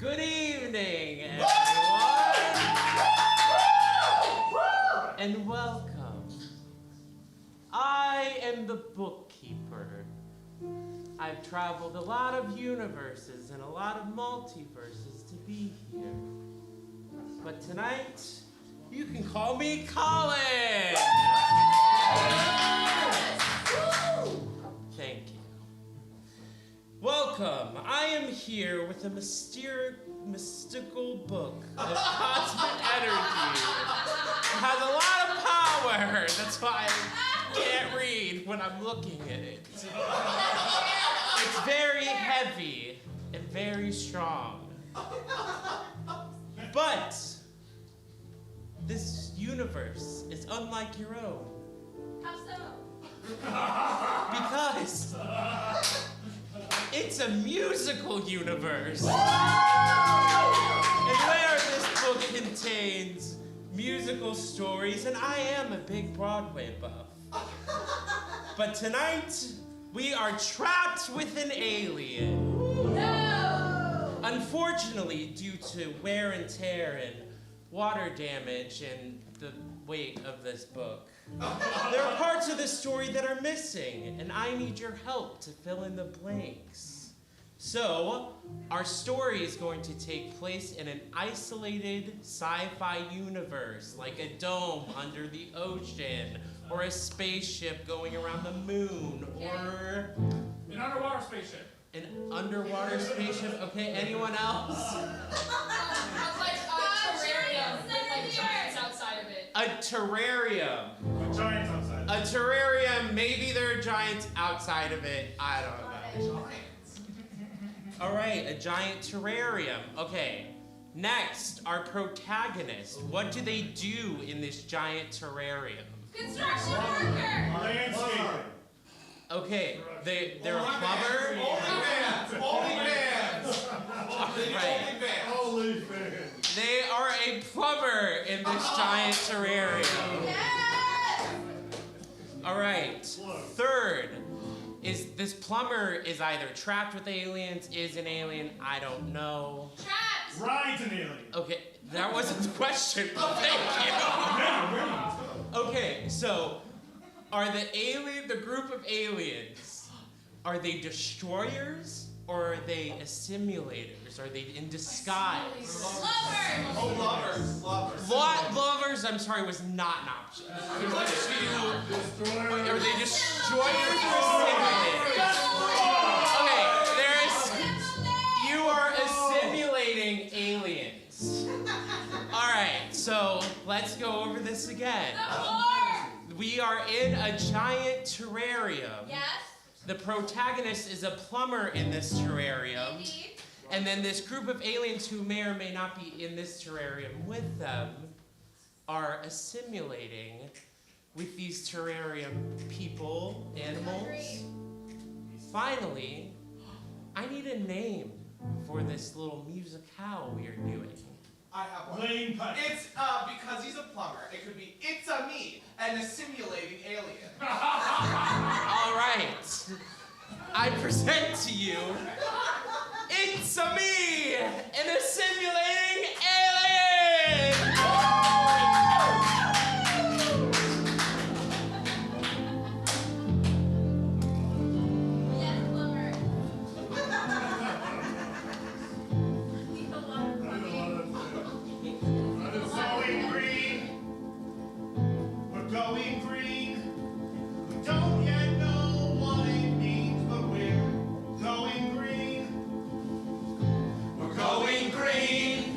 Good evening, everyone, and welcome. I am the bookkeeper. I've traveled a lot of universes and a lot of multiverses to be here. But tonight, you can call me Colin! Thank you. Welcome. I am here with a mystical book of cosmic energy. It has a lot of power. That's why I can't read when I'm looking at it. It's very heavy and very strong. But this universe is unlike your own. How so? Because it's a musical universe. And where this book contains musical stories, and I am a big Broadway buff. But tonight, we are trapped with an alien. No! Unfortunately, due to wear and tear and water damage and the weight of this book, there are parts of this story that are missing, and I need your help to fill in the blanks. So, our story is going to take place in an isolated sci-fi universe, like a dome under the ocean, or a spaceship going around the moon, or An underwater spaceship. an underwater spaceship. Okay, anyone else? Like terrarium with like giants outside of it. A terrarium. A giant's outside. A terrarium, maybe there are giants outside of it. I don't know. All right, a giant terrarium. Okay, next, our protagonist. What do they do in this giant terrarium? Construction worker! Landscaper. Okay, they're a plumber. Holy fans. They are a plumber in this giant terrarium. Yes! All right, third. This plumber is either trapped with aliens, is an alien, I don't know. Trapped! Ride's an alien. Okay, that wasn't the question. Thank you. Okay, so are the group of aliens, are they destroyers or are they assimilators? Are they in disguise? Lovers! Lovers, I'm sorry, was not an option. There's like two. Are they destroyers or assimilators? Okay, you are assimilating aliens. Alright, so let's go over this again. We are in a giant terrarium. Yes? The protagonist is a plumber in this terrarium. Indeed. And then this group of aliens who may or may not be in this terrarium with them are assimilating with these terrarium people, animals. Finally, I need a name for this little musicale we are doing. I have one. Lane pipe. It's because he's a plumber. It could be it's a me and a simulating alien. All right, I present to you, it's a me, an assimilating alien! Yes, lover. Going green. We're going green. We don't yet know what it means, but we're going green. We're going green.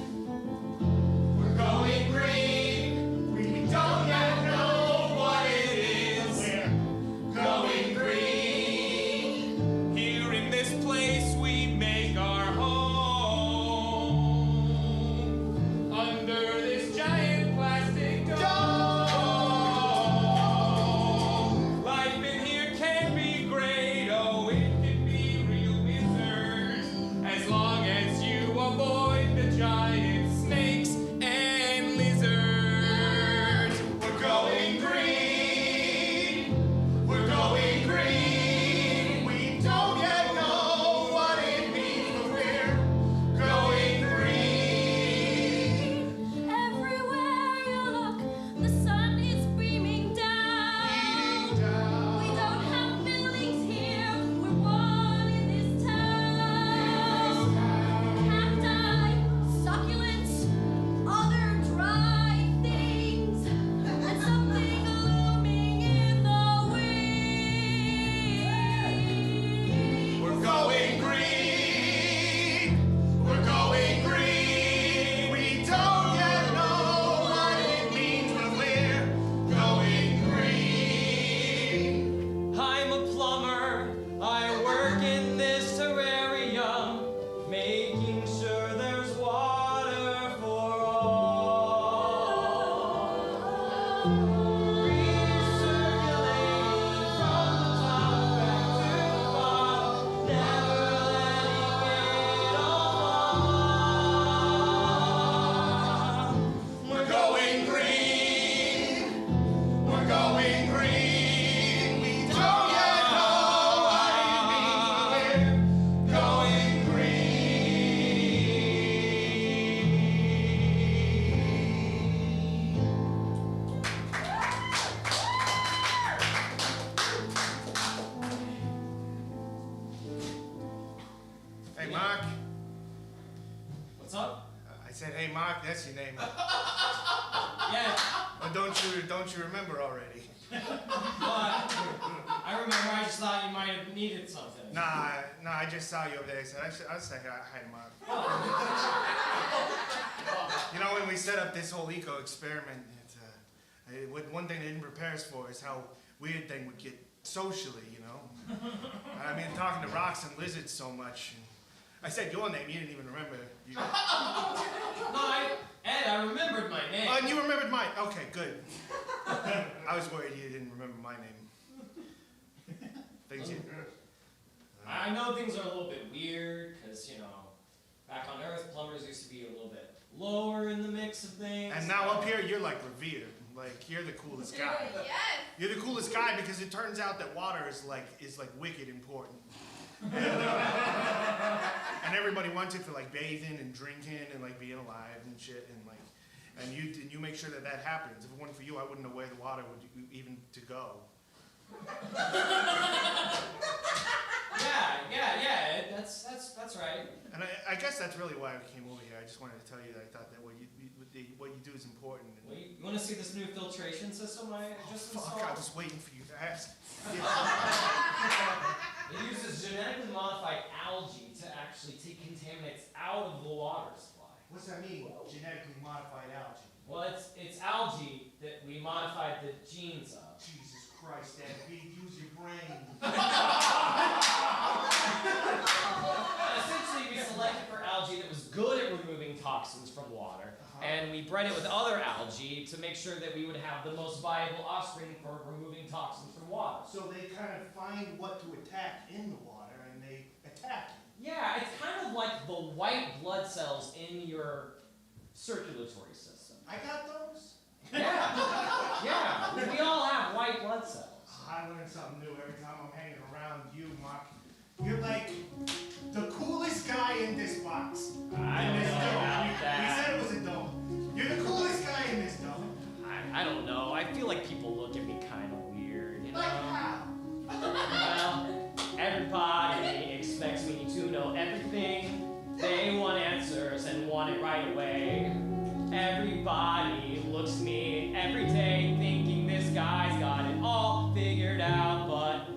said, hey, Mark, that's your name. Yeah. Or don't you remember already? But I remember. I just thought you might have needed something. Nah, I just saw you over there. I said, I'll say hi to Mark. You know, when we set up this whole eco experiment, one thing they didn't prepare us for is how weird thing would get socially, you know? I mean, talking to rocks and lizards so much. I said your name, you didn't even remember. No, Ed, I remembered my name. Oh, and you remembered mine. Okay, good. I was worried you didn't remember my name. Things you... I know things are a little bit weird, because, you know, back on Earth, plumbers used to be a little bit lower in the mix of things. And now up here, you're like revered. Like, you're the coolest guy. Yes. You're the coolest guy because it turns out that water is like wicked important. And everybody wants it for like bathing and drinking and like being alive and shit and you make sure that happens. If it wasn't for you, I wouldn't know where the water would even to go. Yeah. That's right. And I guess that's really why I came over here. I just wanted to tell you that I thought that what you do is important. Well, you want to see this new filtration system I just installed? Fuck, I was waiting for you to ask. It uses genetically modified algae to actually take contaminants out of the water supply. What's that mean? Genetically modified algae. Well, it's algae that we modified the genes of. Jesus Christ, Dad, use your brain. Essentially, we selected for algae that was good at removing toxins from water, and we bred it with other algae to make sure that we would have the most viable offspring for removing toxins from water. So they kind of find what to attack in the water, and they attack it. Yeah, it's kind of like the white blood cells in your circulatory system. I got those? Yeah, we all have white blood cells. I learn something new every time I'm hanging around you, Mark. You're like the coolest guy in this box. I don't know about that. We said it was a dome. You're the coolest guy in this dome. I don't know. I feel like people look at me kind of weird, you know? Like how? Well, everybody expects me to know everything. They want answers and want it right away. Everybody looks at me every day thinking this guy's got it all figured out, but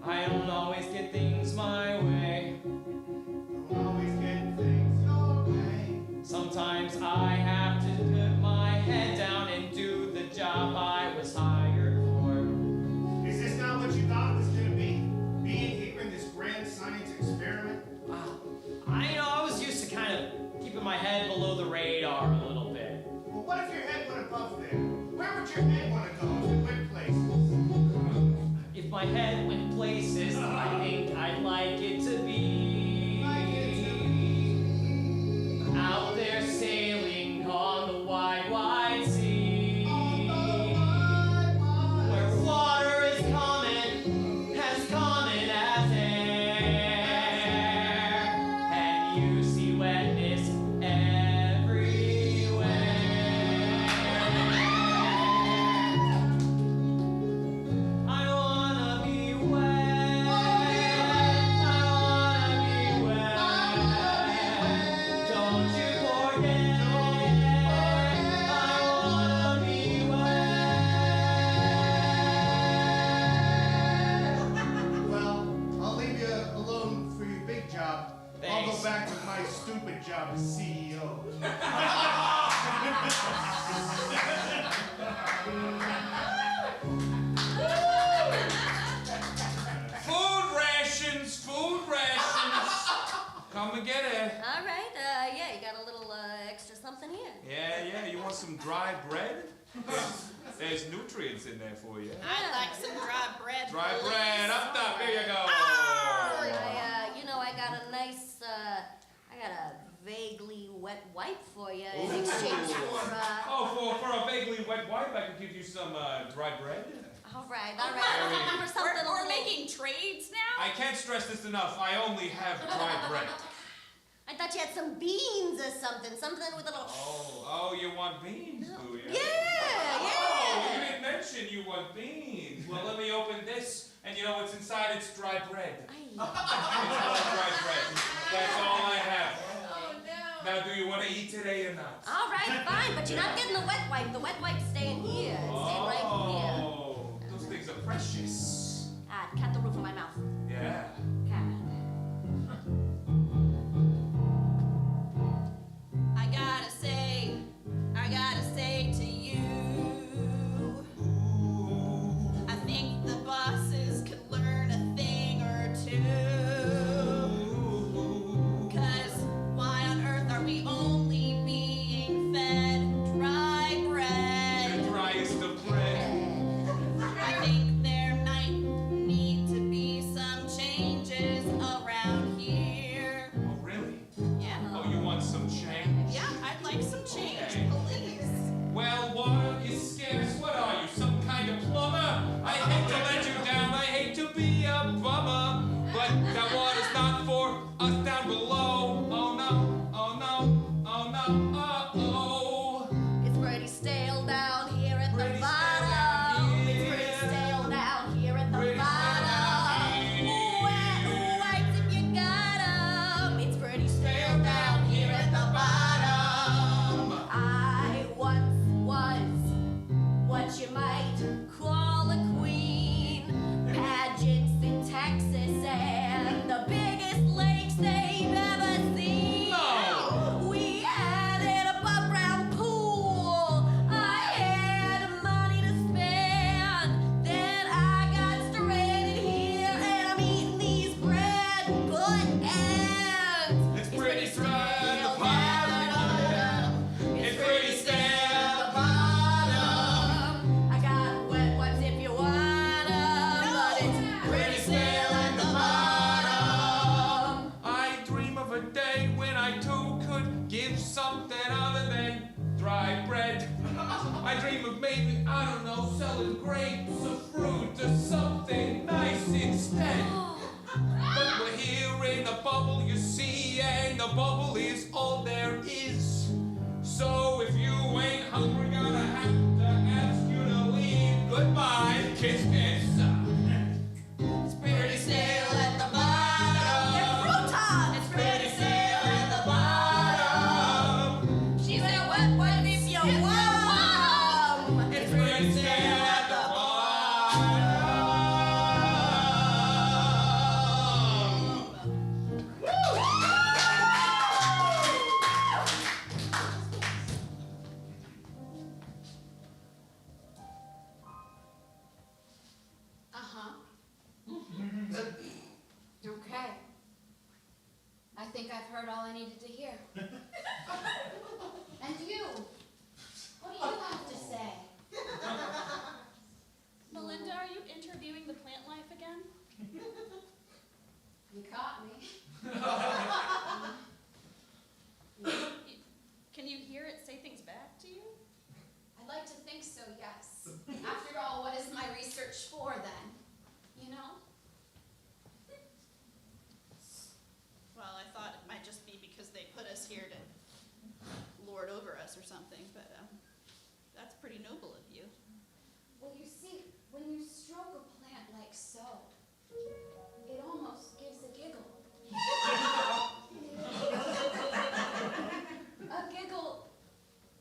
I don't always get things my way. Don't always get things your way. Sometimes I have to put my head down and do the job I was hired for. Is this not what you thought it was going to be? Being here in this grand science experiment? I was used to kind of keeping my head below the radar a little bit. Well, what if your head went above there? Where would your head want to go if it went places? If my head went places, I think I'd like it to be out there sailing on the wide, wide sea, where water is common, as common as air, and you see wetness everywhere. I wanna be wet. I wanna be wet. Don't you forget. I wanna be wet. Well, I'll leave you alone for your big job. I'll Thanks. go back with my stupid job as CEO. Food rations, food rations. Come and get it. All right, yeah, you got a little extra something here. Yeah, you want some dry bread? There's nutrients in there for you. I'd like some dry bread. Dry please. bread, up top, here you go. I got a nice, I got a vaguely wet wipe for you in exchange for, Oh, for a vaguely wet wipe, I can give you some dry bread. all right, I'm looking for something a We're little... making trades now? I can't stress this enough, I only have dry bread. I thought you had some beans or something with a little... Oh, you want beans, do you? Yeah. Oh, you didn't mention you want beans. Well, let me open this, and you know what's inside? It's dry bread. It's all dry bread. That's all I have. Oh no. Now, do you want to eat today or not? All right, fine, but you're not getting the wet wipe. The wet wipe's staying here. Stay right here. Oh, those things are precious. Ah, cut the roof of my mouth. Yeah. Cut. I gotta say to you, I think the bosses could learn a thing or two. 'Cause why on earth are we only being fed dry bread? The driest of bread. I think there might need to be some changes around here. Oh, really? Yeah. Oh, you want some change? Yeah, I'd like some change, Okay. please. Well, water is scarce. What are you, some kind of plumber? I hate to let you down. I hate to be a bummer. But that water's not for us down below. Oh, no. Oh, no. Oh, no. Uh-oh. It's pretty stale down here at Pretty the stale bottom. down It's here. pretty stale down here at the Pretty stale bottom. down Wet here. wipes if you got 'em. It's pretty stale down here at the bottom. I once was what you might call a queen. Pageants in Texas and the biggest lakes they've ever seen. No. We had an above ground pool. I had money to spend. Then I got stranded here and I'm eating these bread butt ends. It's pretty dry at the stale bottom. down. It's pretty stale at the bottom. I got wet wipes if you want 'em, but it's pretty stale at the bottom. I dream of a day when I too could give something other than dry bread. I dream of maybe, I don't know, selling grapes or fruit or something nice instead. But we're here in a bubble, you see, and the bubble is all there is. So if you ain't hungry, gonna have to ask you to leave. Goodbye, kiss, kiss. It's pretty stale at the bottom. It's pretty stale at the bottom. She said wet wipe if you want 'em. It's pretty stale at the bottom. Uh-huh. Okay. I think I've heard all I needed to hear. And you? What do you have to say? Melinda, are you interviewing the plant life again? You caught me. Can you hear it say things back to you? I'd like to think so, yes. After all, what is my research for then? You know? Well, I thought it might just be because they put us here to lord over us or something, but that's pretty noble of you. Well, you see, when you stroke a plant like so, it almost gives a giggle. A giggle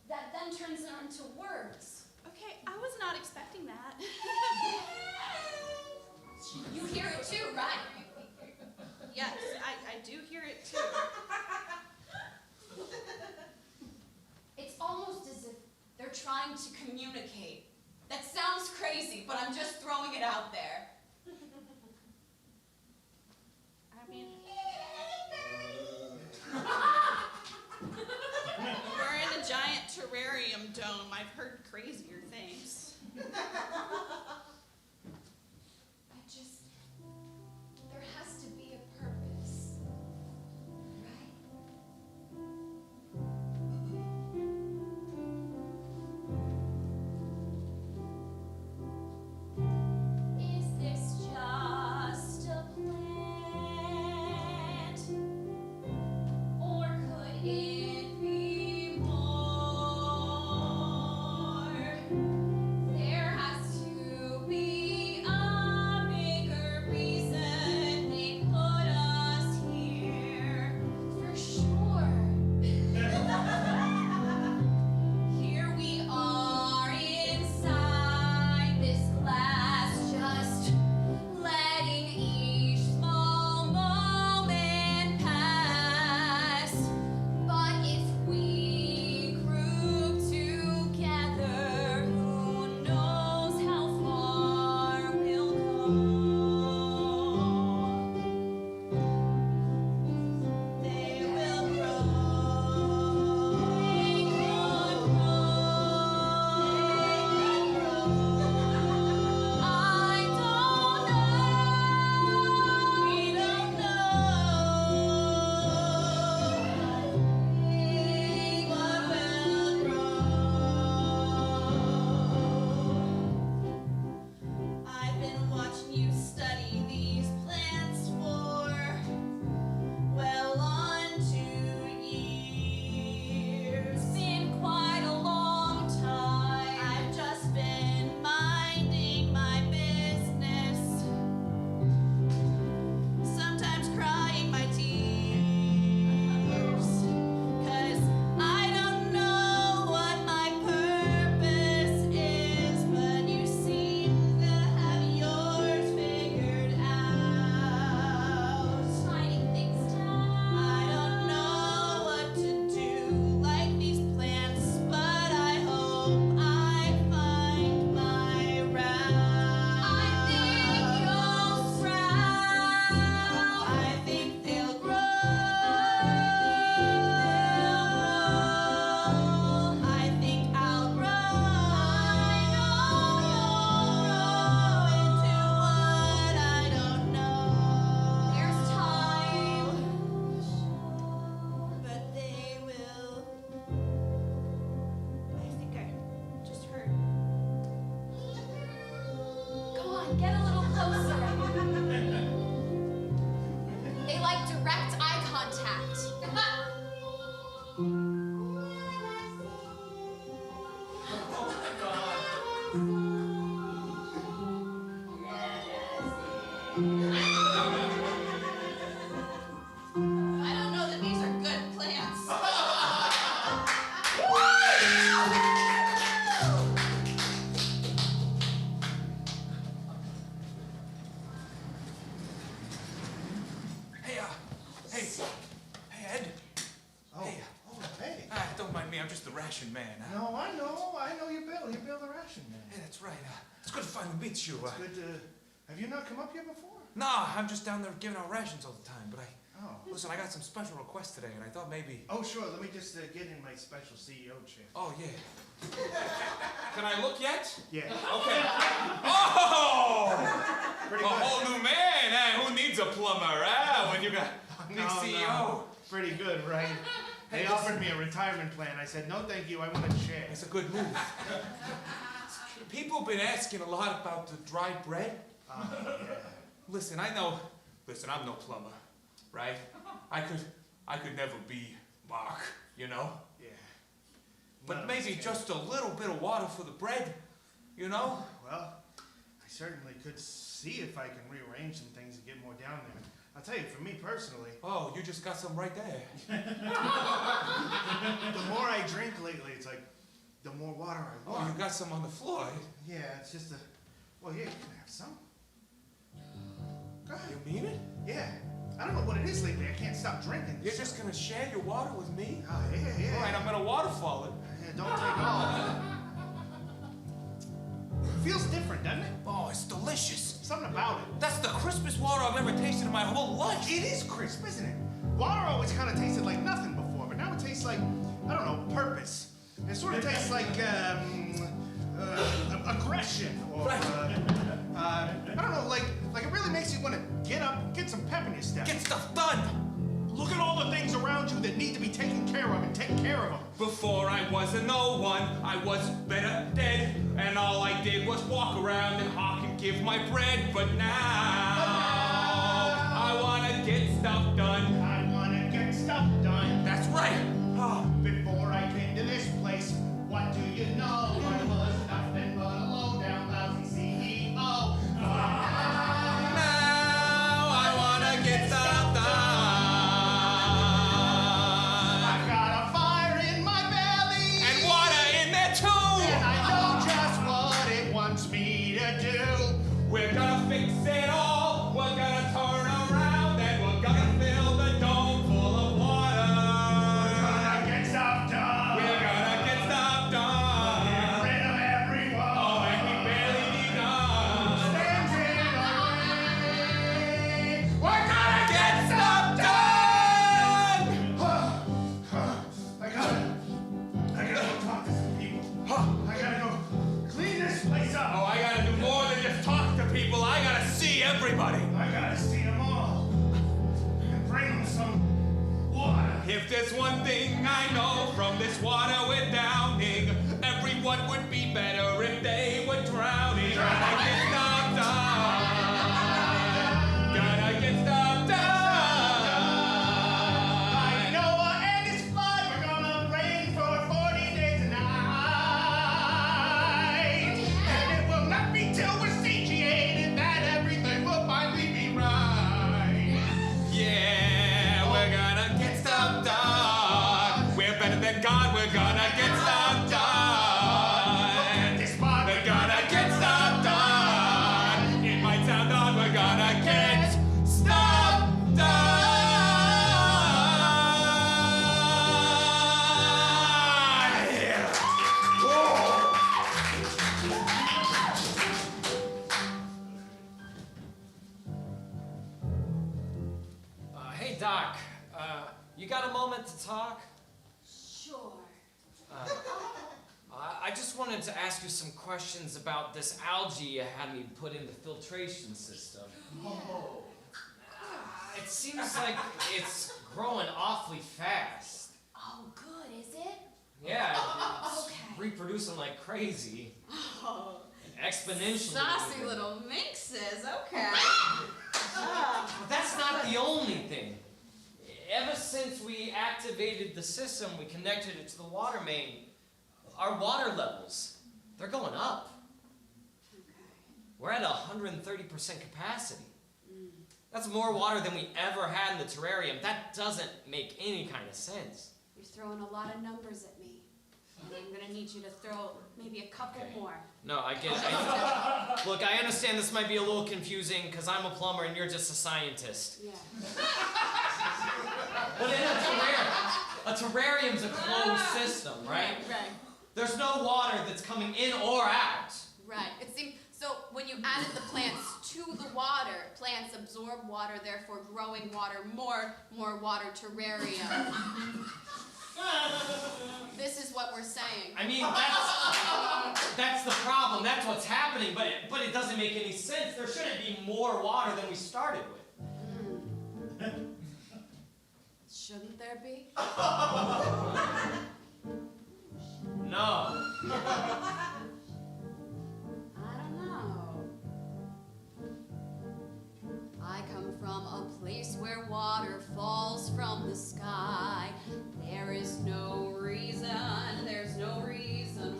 that then turns into words. Okay, I was not expecting that. You hear it too, right? Yes, I do hear it too. It's almost as if they're trying to communicate. That sounds crazy, but I'm just throwing it out there. I mean, we're in a giant terrarium dome. I've heard crazier things. There has to be a purpose, right? Is ration man. Huh? No, I know you, Bill. You're Bill the ration man. Hey, that's right. It's good to finally meet you. It's good to... Have you not come up here before? Nah, I'm just down there giving out rations all the time, but Oh. listen, I got some special requests today, and I thought maybe... Oh, sure. Let me just get in my special CEO chair. Oh, yeah. Can I look yet? Yeah. Okay. Oh! Pretty A good. whole new man, eh? Who needs a plumber, eh? When you got a new CEO. No. Pretty good, right? They Hey, offered me a retirement plan. I said, no, thank you. I want a chair. It's a good move. People have been asking a lot about the dried bread. Yeah. Listen, I know. Listen, I'm no plumber, right? I could never be Mark, you know? Yeah. But None of maybe us can. just a little bit of water for the bread, you know? Well, I certainly could see if I can rearrange some things and get more down there. I'll tell you, for me personally, Oh, you just got some right there. the more I drink lately, it's like, the more water I Oh, want. you got some on the floor. Yeah, it's just a... Well, yeah, you can have some. Go ahead. You mean it? Yeah. I don't know what it is lately. I can't stop drinking. You're just gonna share your water with me? Oh, yeah. All right, I'm gonna waterfall it. Yeah, don't take all. It feels different, doesn't it? Oh, it's delicious. Something about it. That's the crispest water I've ever tasted in my whole life. It is crisp, isn't it? Water always kind of tasted like nothing before, but now it tastes like, I don't know, purpose. It sort of tastes like aggression, or I don't know, like it really makes you want to get up, get some pep in your step. Get stuff done. Look at all the things around you that need to be taken care of and take care of them. Before I was a no one, I was better dead, and all I did was walk around and hawk and give my bread. But now I wanna get stuff done. I want to get stuff done. That's right. Oh. Before I came to this place, what do you know? I was nothing but a low-down, lousy CEO. Now I wanna get stuff done. I've got a fire in my belly. And water in there too. And I know just what it wants me to do. We're gonna fix it all. We're gonna turn around and we're gonna fill the dome full of water. We're gonna get stuff done. We're gonna get stuff done. Get rid of everyone. Oh, and we barely need done. Stands in our way. We're gonna get stuff done. I gotta go talk to some people. I gotta go clean this place up. Oh, I gotta do more than just talk to people. I gotta see everybody. I gotta see them all and bring them some water. If there's one thing I know from this water we're downing, everyone would be better if they were drowning. Gotta get stuff done. Gotta get stuff done. I know our end is flood. We're gonna rain for 40 days and nights. And it will not be till we're satiated that everything will finally be right. Yeah, we're gonna get stuff done. We're better than God. We're gonna get stuff done. This part, We're gonna get stuff done. It might sound odd. We're gonna get stuff done. Hey, Doc. You got a moment to talk? Sure. I just wanted to ask you some questions about this algae you had me put in the filtration system. It seems like it's growing awfully fast. Oh, good, is it? Yeah, it's Okay. reproducing like crazy. Oh, Exponentially. saucy even. little mixes. Okay. But that's not the only thing. Ever since we activated the system, we connected it to the water main, our water levels, they're going up. We're at 130% capacity. That's more water than we ever had in the terrarium. That doesn't make any kind of sense. You're throwing a lot of numbers at me. And I'm gonna need you to throw maybe a couple Okay. more. No, I get it. Look, I understand this might be a little confusing because I'm a plumber and you're just a scientist. Yeah. But in a terrarium's a closed system, right? Right. There's no water that's coming in or out. Right. It seems so when you added the plants to the water, plants absorb water, therefore growing water, more water terrarium. This is what we're saying. I mean, that's the problem. That's what's happening, but it doesn't make any sense. There shouldn't be more water than we started with. Shouldn't there be? No. I don't know. I come from a place where water falls from the sky. There's no reason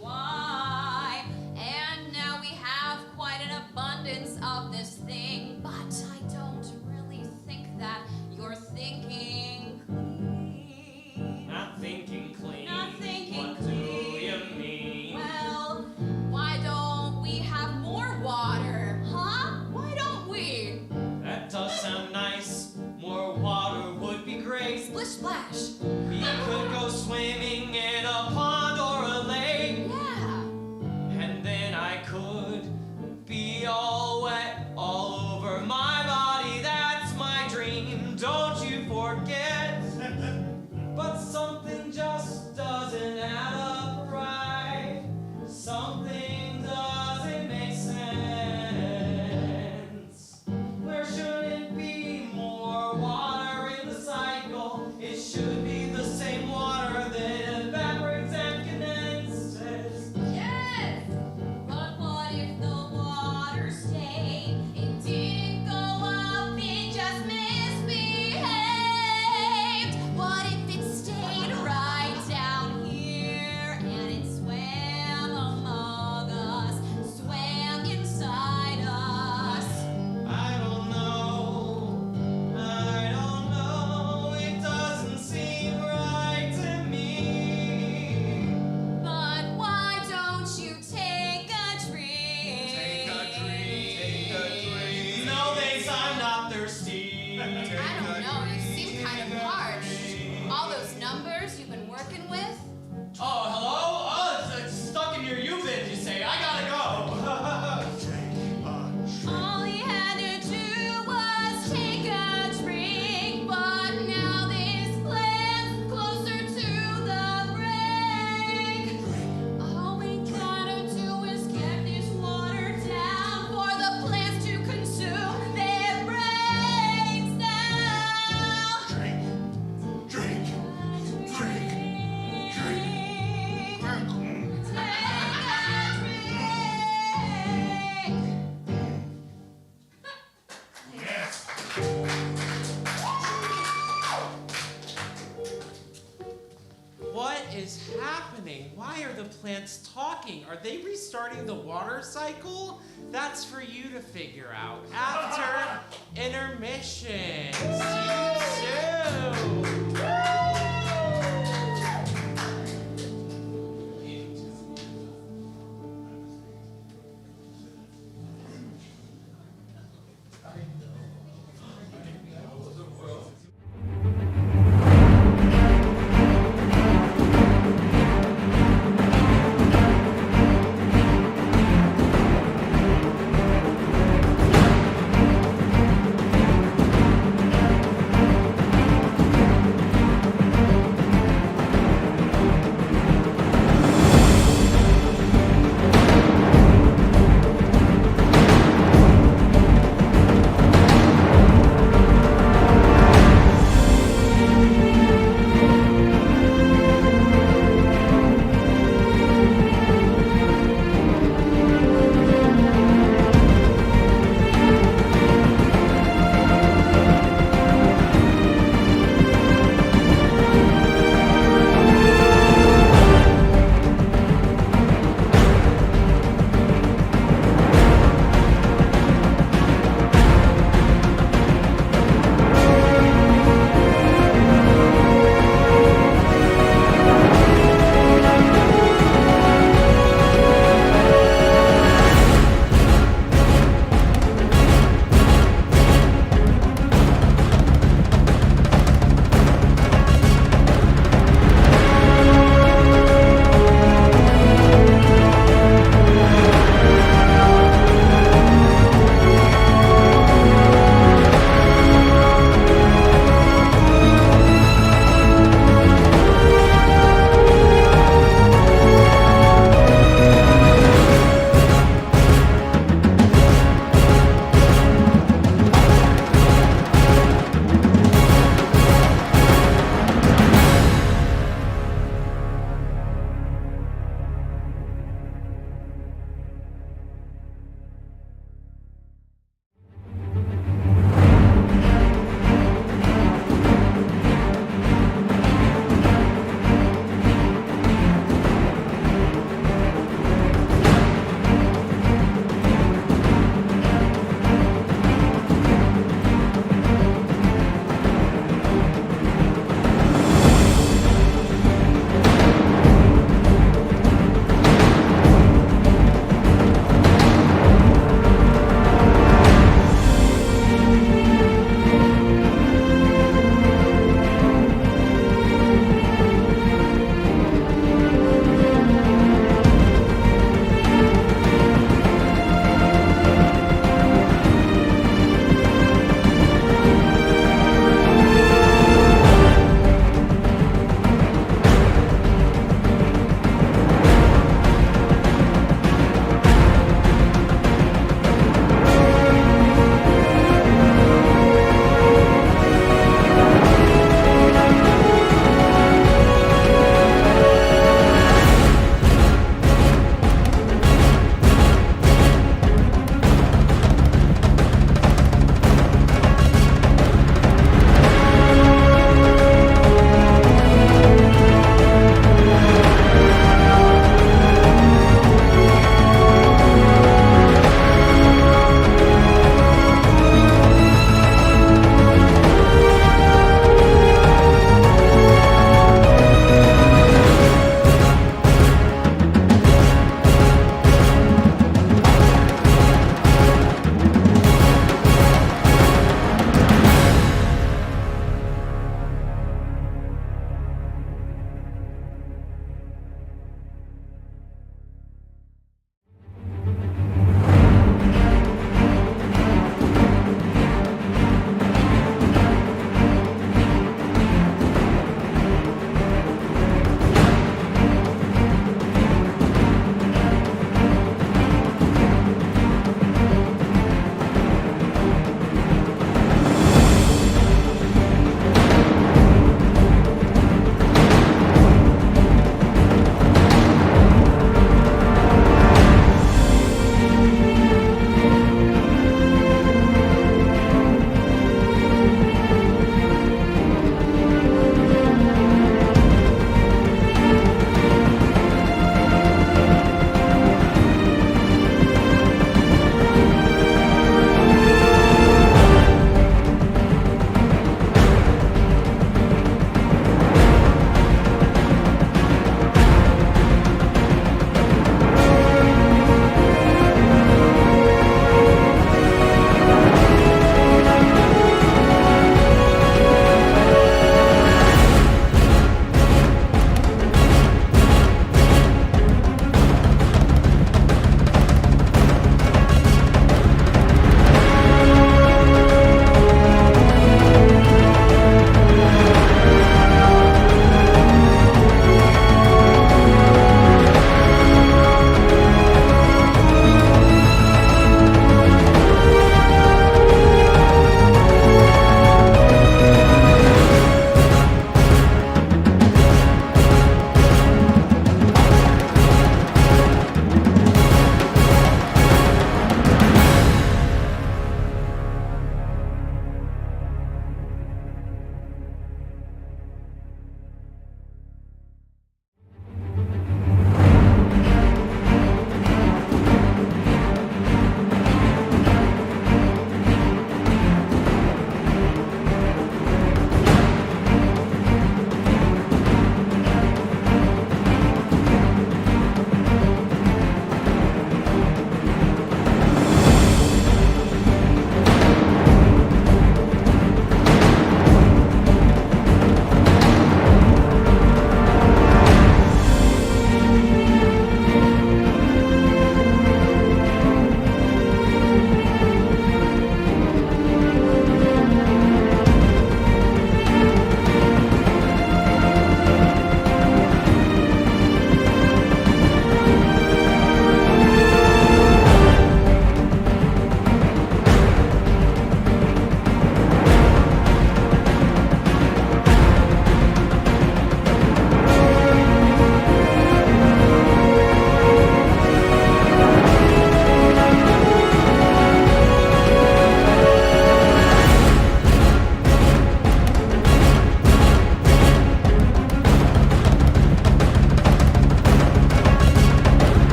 why. And now we have quite an abundance of this thing, but I don't really think that you're thinking clean. Not thinking clean. Not thinking what clean. do you mean? Well, why don't we have more water, huh? Why don't we? That does sound nice. More water would be great. Splish splash. We could go swimming in a pond or a lake. Yeah. And then I could be all wet all over my body. That's my dream, don't you forget. But something just doesn't add up right. Something doesn't make sense. Where should it be more water in the cycle? It should be the same water that evaporates and condenses. Yes. But what if the water stayed? It didn't go up, it just misbehaved. What if it stayed right down here and it swam among us, swam inside us? I don't know, it doesn't seem right to me. But why don't you take a drink? Take a drink. No thanks, I'm not thirsty. I don't know, you seem kind of harsh. All those numbers you've been working with? Oh, hello? Oh, it's stuck in your U-bit, you say. I gotta go. All he had to do was take a drink, but now this plan's closer to the break. All we gotta do is get this water down for the plants to consume their brains now. Drink. Take a drink. Yes. What is happening? Why are the plants talking? Are they restarting the water cycle? That's for you to figure out after intermission. See you soon.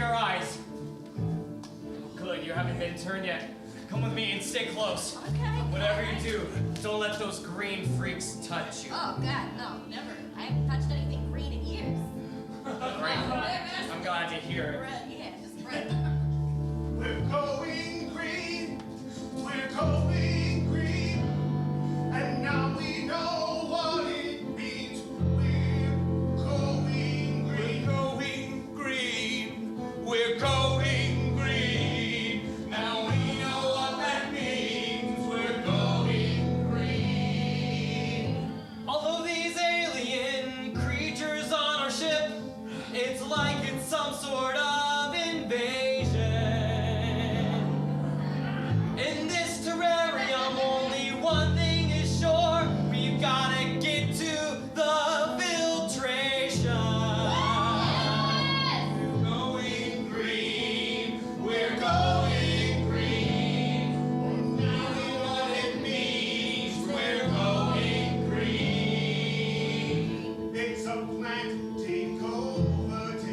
your eyes. Good, you haven't been turned yet. Come with me and stay close. Okay. Whatever you do, don't let those green freaks touch you. Oh, God, no, never. I haven't touched anything green in years. Great. I'm glad to hear it. Bread, yeah, just bread. We're going green, we're going green, and now we know what it means. We're going green. We're going green. We're going green. Now we know what that means. We're going green. Although these alien creatures on our ship, it's like it's some sort of invasion. In this terrarium, only one thing is sure. We've gotta get to the filtration. We're going green. We're going green. Now we know what it means. We're going green. It's a plant, take over the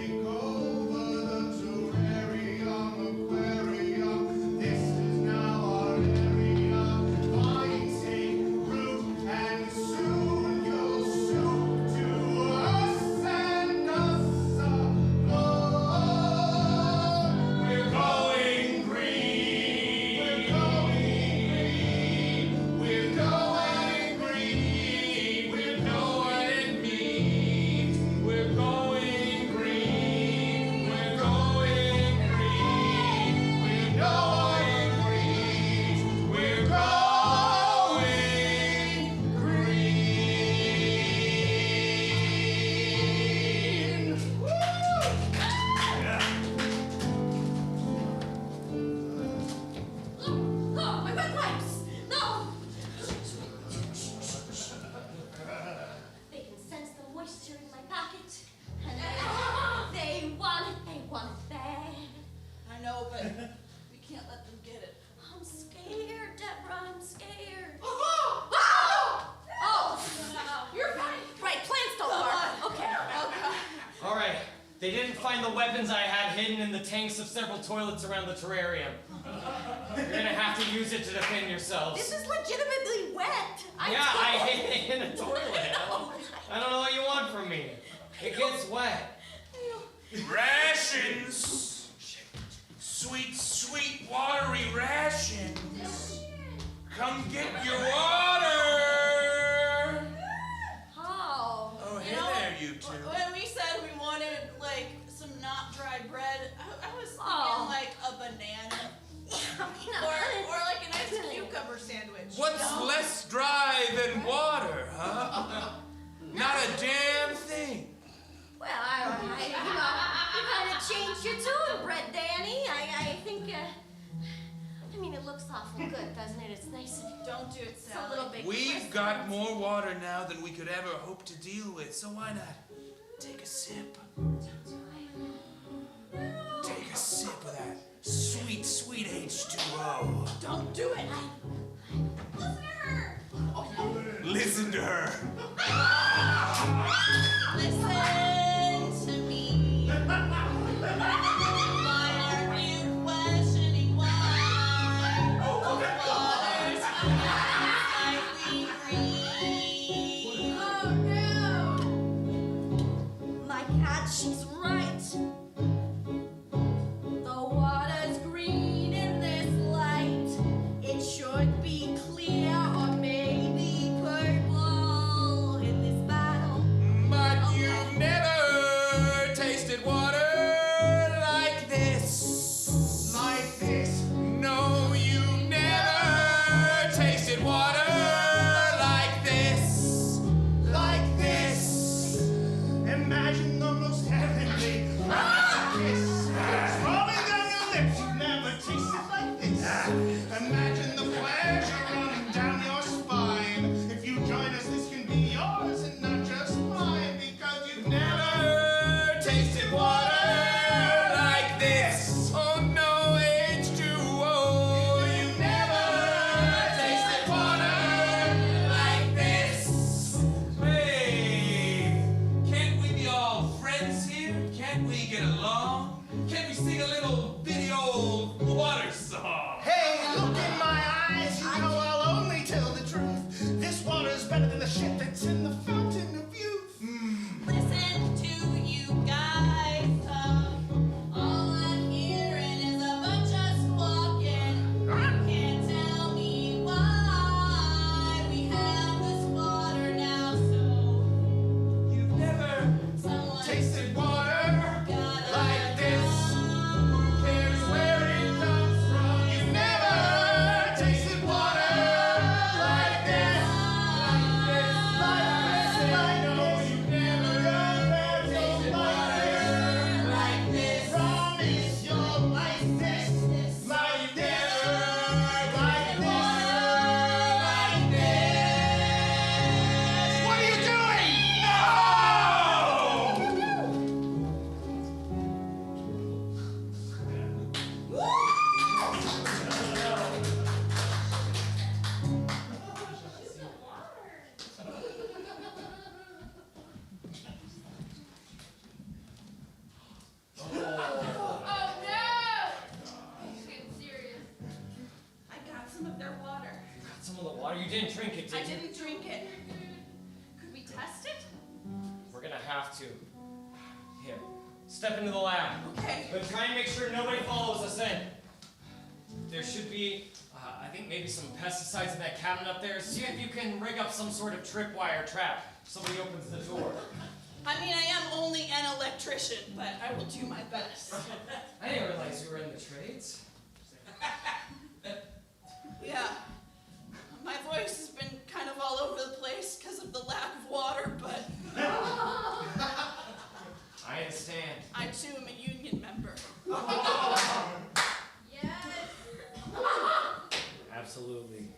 terrarium, aquarium. This is now our area. Vines take root, and soon you'll soup to us and us alone. We're going green. We're going green. We're going green. We know what it means. We're going green. We're going green. We're going green. We're going green. Woo! Oh, my wet wipes! No! They can sense the moisture in my pocket, and they want it bad. I know, but we can't let them get it. I'm scared, Deborah, I'm scared. Oh! Oh, you're fine. Right, plants don't work. Okay. Oh, God. All right, they didn't find the weapons I had hidden in the tanks of several toilets around the terrarium. You're gonna have to use it to defend yourselves. This is legitimately wet. Yeah, I hid it in a toilet. I don't know what you want from me. It gets wet. Rations! Sweet, sweet, watery rations! Come get your water! How? Oh, hey You know, there, you two. When we said we wanted, like, some not dry bread, I was thinking, Oh. like, a banana. Yeah, Or like a nice cucumber sandwich. What's you know? less dry than water, huh? Not a damn thing. Well, you kind of changed your tune, Bread Danny. I think, I mean, it looks awful good, doesn't it? It's nice and Don't do it, it's a Sally. little bit We've crisp. got more water now than we could ever hope to deal with, so why not take a sip? Take a sip of that sweet, sweet H2O. Don't do it. Listen to her. Listen to her. Listen to me. Why are you questioning why the water's slightly green? Oh no! My cat, she's right. The water's green in this light. It should be clear or maybe purple in this didn't drink it. Could we test it? We're gonna have to. Here, step into the lab. Okay. But try and make sure nobody follows us in. There should be, I think maybe some pesticides in that cabinet up there. See if you can rig up some sort of tripwire trap. Somebody opens the door. I mean, I am only an electrician, but I will do my best. I didn't realize you were in the trades. Yeah. My voice has been kind of all over the place because of the lack of water, but I understand. I too am a union member. Yes. Absolutely.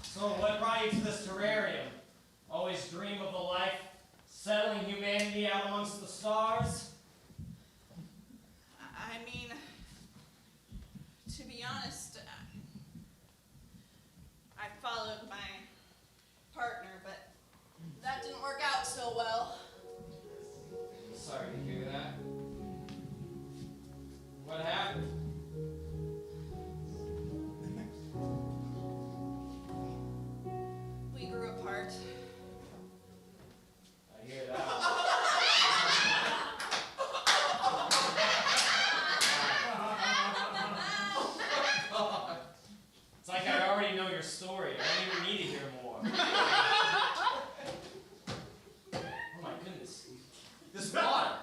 So what brought you to this terrarium? Always dream of a life settling humanity out amongst the stars? I mean, to be honest, I followed my partner, but that didn't work out so well. Sorry to hear that. What happened? We grew apart. I hear that. It's like I already know your story. I don't even need to hear more. Oh my goodness. This water.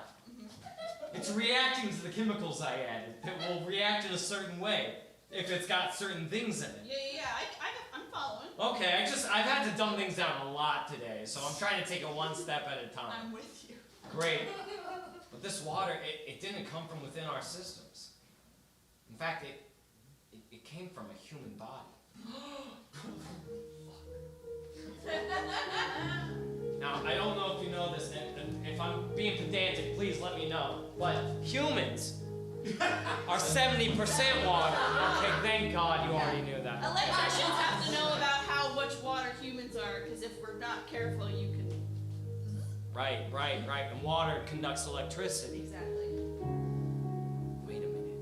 It's reacting to the chemicals I added. It will react in a certain way if it's got certain things in it. Yeah, I'm following. Okay, I've had to dumb things down a lot today, so I'm trying to take it one step at a time. I'm with you. Great. But this water, it didn't come from within our systems. In fact, it came from a human body. Now, I don't know if you know this, and if I'm being pedantic, please let me know, but humans are 70% water. Okay, thank God you already knew that. Electricians have to know about how much water humans are, because if we're not careful, you can... Right. And water conducts electricity. Exactly. Wait a minute.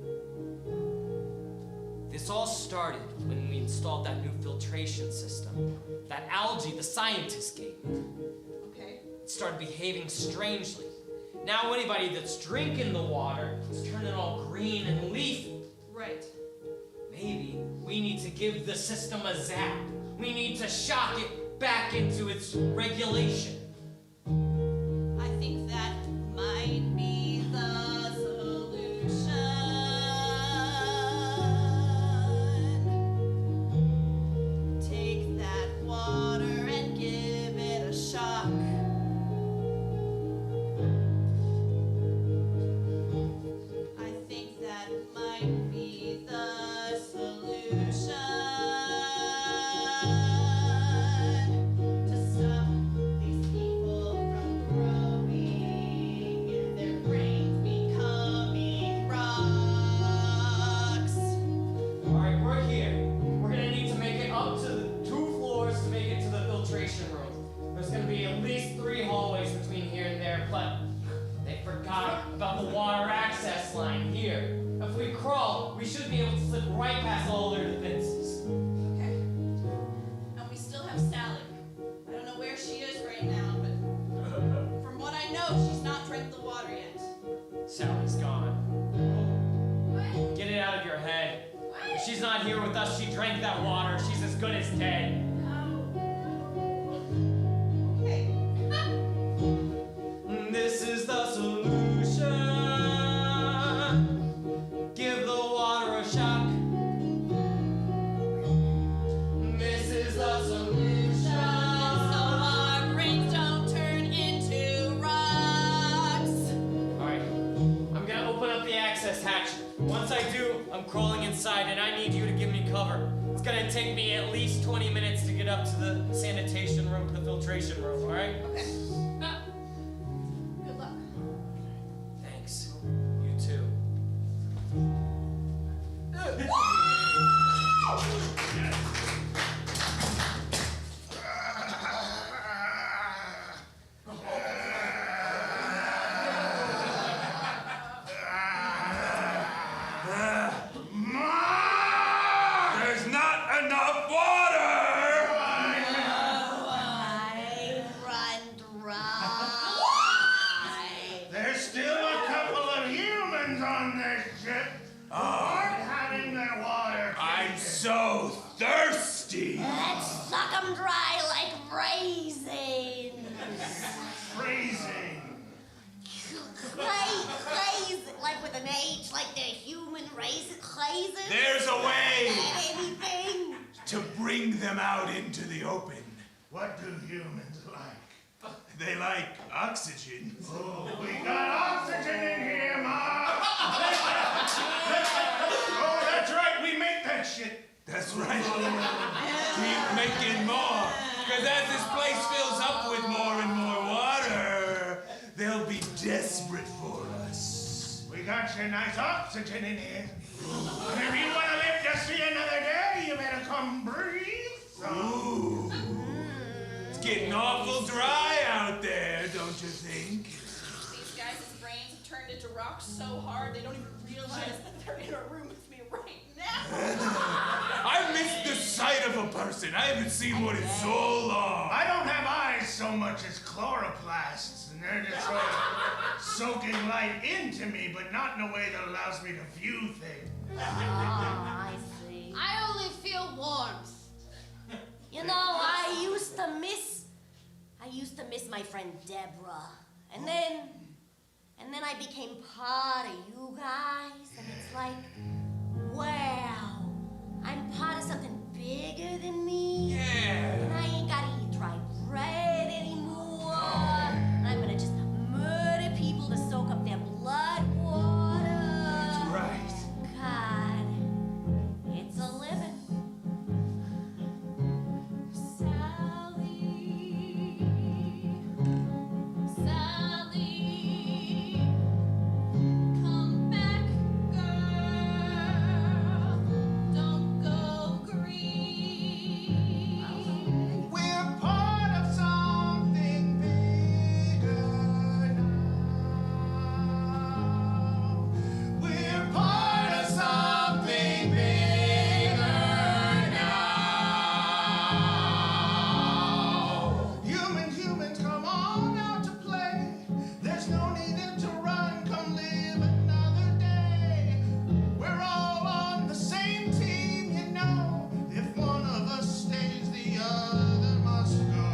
This all started when we installed that new filtration system. That algae the scientists gave me. Okay. It started behaving strangely. Now anybody that's drinking the water is turning all green and leafy. Right. Maybe we need to give the system a zap. We need to shock it back into its regulation. I think that might be the solution. Take that water and give it a shock. I think that might be the solution to stop these people from growing and their brains becoming rocks. Alright, we're here. We're gonna need to make it up to the 2 floors to make it to the filtration room. There's gonna be at least 3 hallways between here and there, but they forgot about the water access line here. If we crawl, we should be able to slip right past all their defenses. Okay. And we still have Sally. I don't know where she is right now, but from what I know, she's not drank the water yet. Sally's gone. What? Get it out of your head. If What? she's not here with us, she drank that water. She's as good as dead. Okay. This is the solution. Give the water a shock. This is the solution. So our brains don't turn into rocks. Alright, I'm gonna open up the access hatch. Once I do, I'm crawling inside and I need you to give me cover. It's gonna take me at least 20 minutes to get up to the sanitation room, the filtration room, alright? Okay. Good luck. Thanks. You too. There's not so thirsty. Let's suck 'em dry like raisins. Phrasing. Clays, like with an H, like the human raisins. There's a way Anything. to bring them out into the open. What do humans like? They like oxygen. Oh, we got oxygen in here, Ma! Oh, that's right, we make that shit. That's right. Keep making more. Because as this place fills up with more and more water, they'll be desperate for us. We got your nice oxygen in here. And if you want to live to see another day, you better come breathe some. Ooh. It's getting awful dry out there, don't you think? These guys' brains have turned into rocks so hard they don't even realize that they're in a room with me right now. I missed the sight of a person. I haven't seen one in so long. I don't have eyes so much as chloroplasts, and they're just sort of soaking light into me, but not in a way that allows me to view things. Oh, I see. I only feel warmth. You know, I used to miss my friend Deborah. And then I became part of you guys, and it's like, wow, I'm part of something bigger than me. Yeah. And I ain't gotta eat dry bread anymore. And I'm gonna just murder people to soak up their blood water. That's right. God, it's a living. Sally, come back, girl. Don't go green. We're part of something bigger now. We're part of something bigger now. Humans, come on out to play. There's no need to run. Come live another day. We're all on the same team, you know. If one of us stays, the other must go.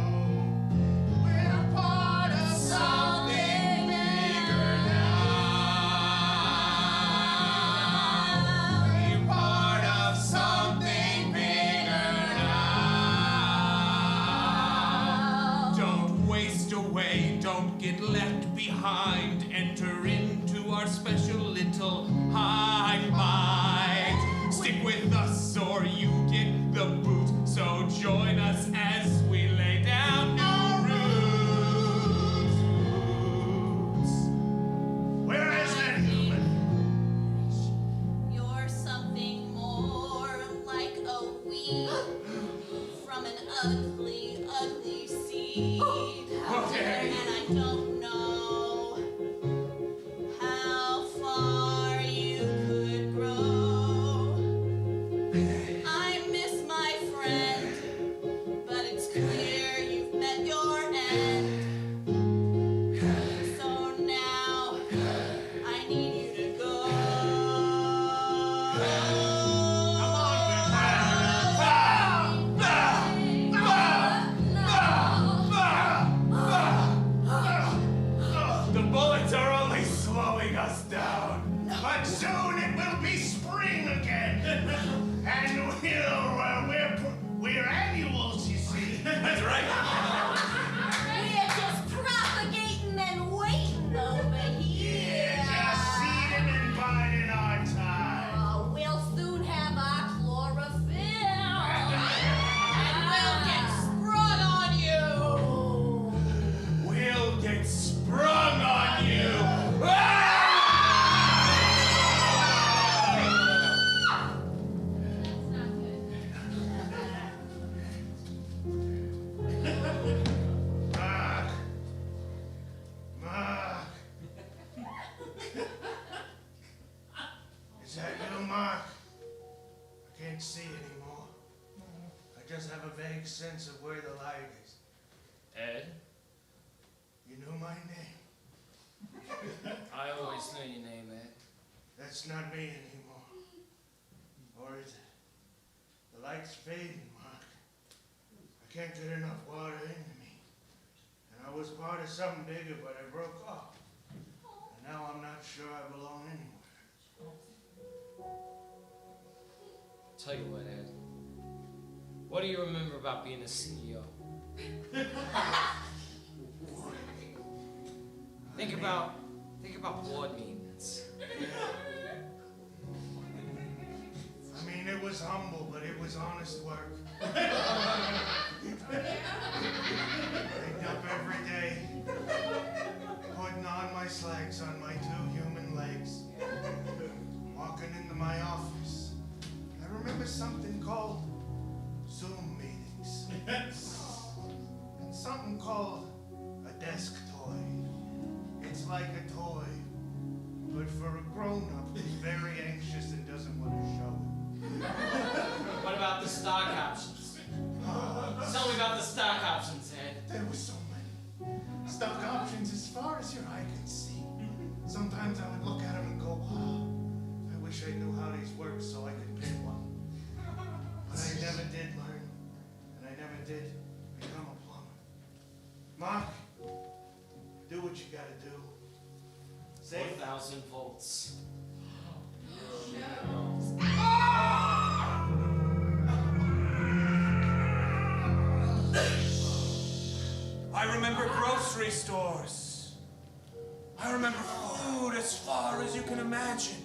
We're part of something bigger now. We're part of something bigger now. Don't waste away, don't get left behind. Enter into our special little hive mind. Stick with us or you get the boot. So join us as we lay down new roots. Where is that human? You're something more like a weed from an ugly, ugly seed. Okay. And I don't know how far you could grow. I miss my friend, but it's clear you've met your end. So now I need you to go. Come on, The bullets are only slowing us down. but soon it will be spring again. And we're annuals, you see. That's right. We're just propagating and waiting over here. Just seeding and biding our time. Oh, we'll soon have our chlorophyll. And we'll get sprung on you. We'll get sprung on you. Ah! That's not good. Mark. Mark. Is that you, Mark? I can't see anymore. I just have a vague sense of where the light is. Ed, You know my name. I always knew your name, Ed. That's not me anymore. Or is it? light's fading, Mark. I can't get enough water into me. And I was part of something bigger, but I broke off. And now I'm not sure I belong anywhere. Tell you what, Ed. What do you remember about being a CEO? Think about board meetings. I mean, it was humble, but it was honest work. Waking up every day, putting on my slacks on my 2 human legs, walking into my office. I remember something called Zoom meetings, and something called a desk toy. It's like a toy, but for a grown-up who's very anxious and doesn't want to show it. What about the stock options? Tell me about the stock options, Ed. There were so many. Stock options as far as your eye could see. Sometimes I would look at them and go, wow, I wish I knew how these worked so I could pick one. But I never did learn, and I never did become a plumber. Mark, do what you gotta do. Say 4,000 volts. I remember grocery stores. I remember food as far as you can imagine.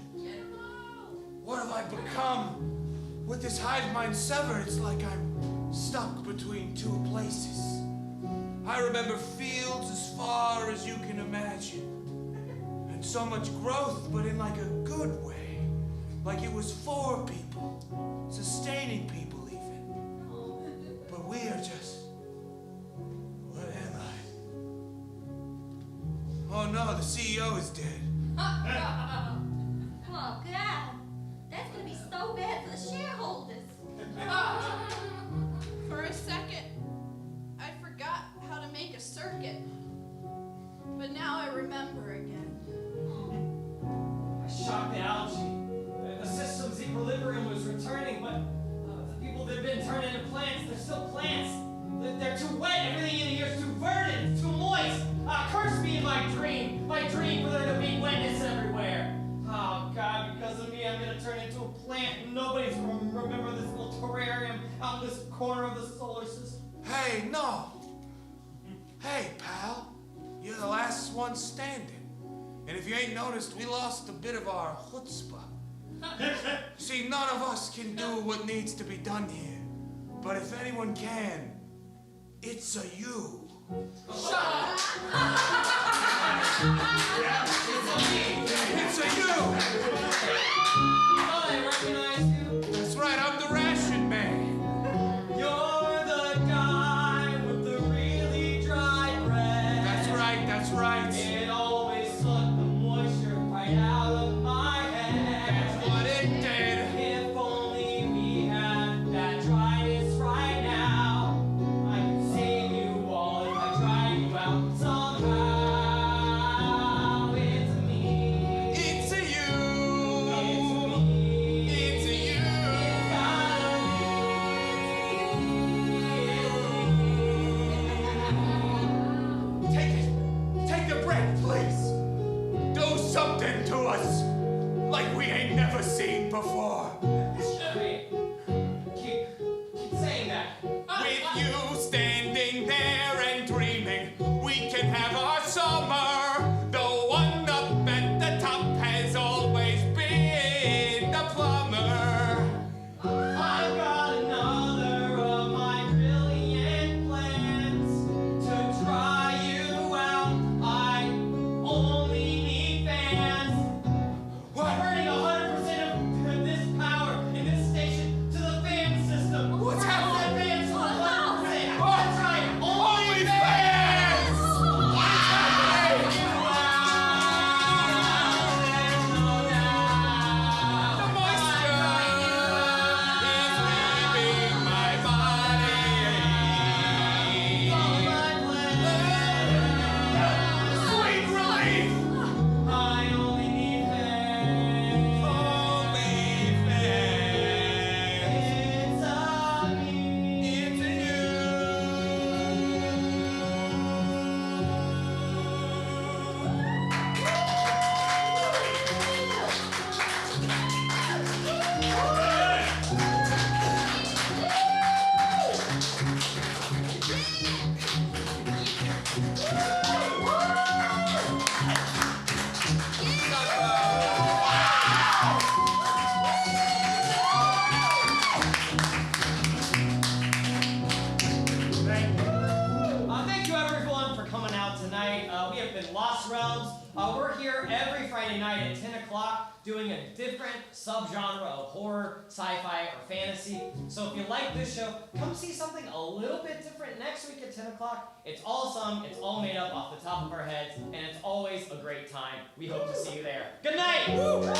What have I become? With this hive mind severed, it's like I'm stuck between 2 places. I remember fields as far as you can imagine. And so much growth, but in like a good way. Like it was for people, sustaining people even. But we are just... What am I? Oh no, the CEO is dead. Oh, God. That's going to be so bad for the shareholders. For a second, I forgot how to make a circuit. But now I remember again. I shocked the algae. The system's equilibrium was returning, but the people that have been turned into plants, they're still plants. They're too wet. Everything in here is too verdant, too moist. Curse me in my dream for there to be wetness everywhere. Oh, God, because of me, I'm going to turn into a plant, and nobody's going to remember this little terrarium out in this corner of the solar system. Hey, no. Hey, pal. You're the last one standing. And if you ain't noticed, we lost a bit of our chutzpah. See, none of us can do what needs to be done here. But if anyone can, it's a you. Shut up! It's a you! Oh, they recognize you? That's right, I'm the ration man. You're the guy with the really dry bread. That's right, that's right. It always sucked the moisture right out of my head. That's what it did. If only we had that dryness right now, I could save you all if I dry you out somehow. It's me. It's a you. It's me. It's a you. Realms. We're here every Friday night at 10 o'clock doing a different subgenre of horror, sci-fi, or fantasy. So if you like this show, come see something a little bit different next week at 10 o'clock. It's all sung, it's all made up off the top of our heads, and it's always a great time. We hope to see you there. Good night! Woo!